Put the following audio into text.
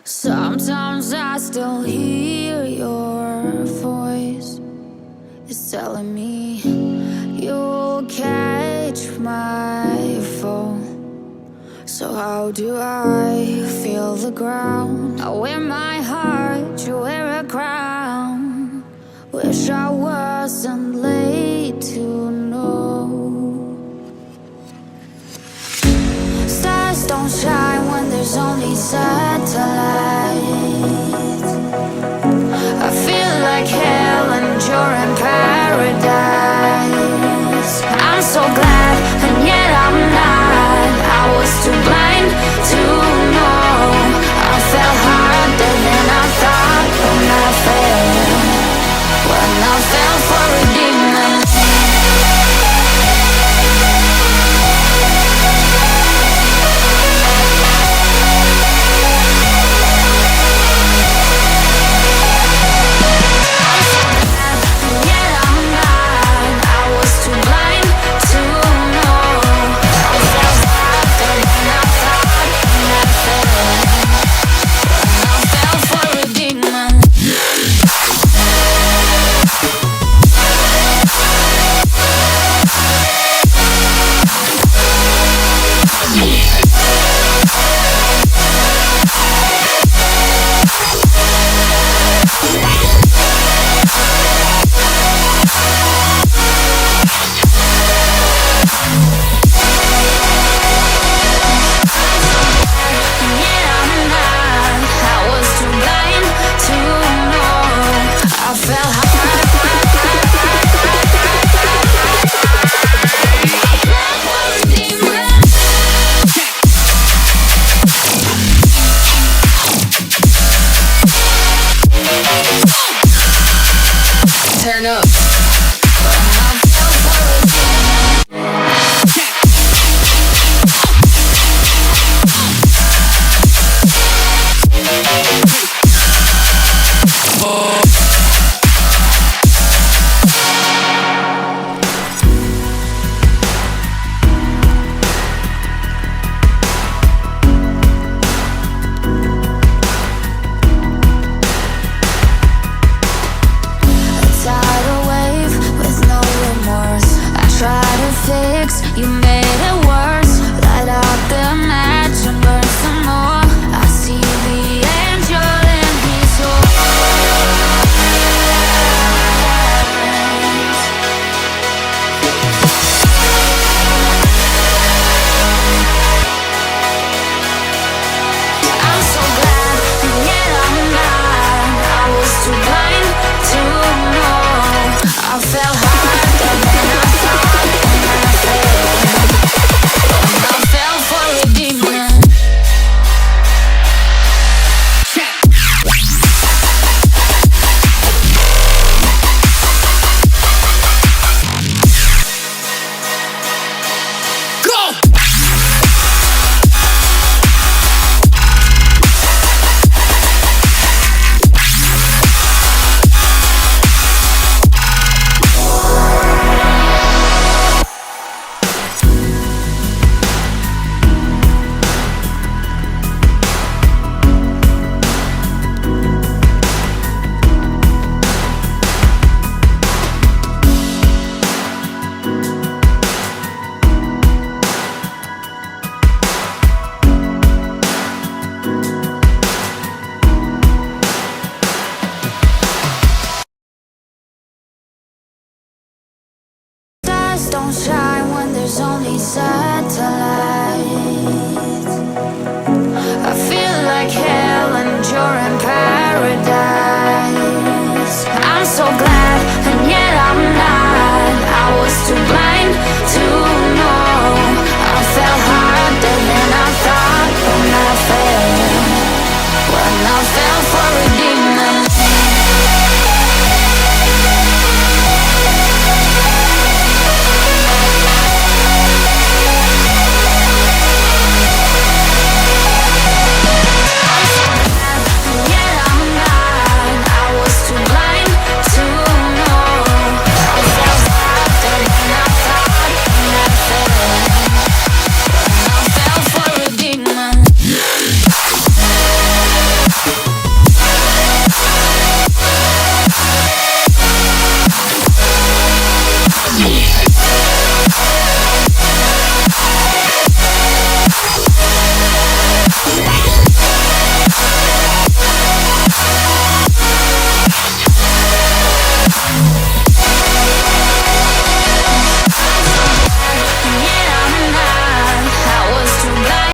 Sometimes I still hear your voice. It's telling me you'll catch my fall. So how do I feel the ground? I wear my heart, you wear a crown. Wish I wasn't late to know. Stars don't shine when there's only satellites. I feel like hell and you're in paradise. I'm so glad and yet I'm not. I was too blind to know. I fell harder than I thought when I fell for a demon. Turn up. You made it worse. Light up the match and burn some more. I see the angel in his eyes. I'm so glad and yet I'm not. I was too blind to know. I fell hard.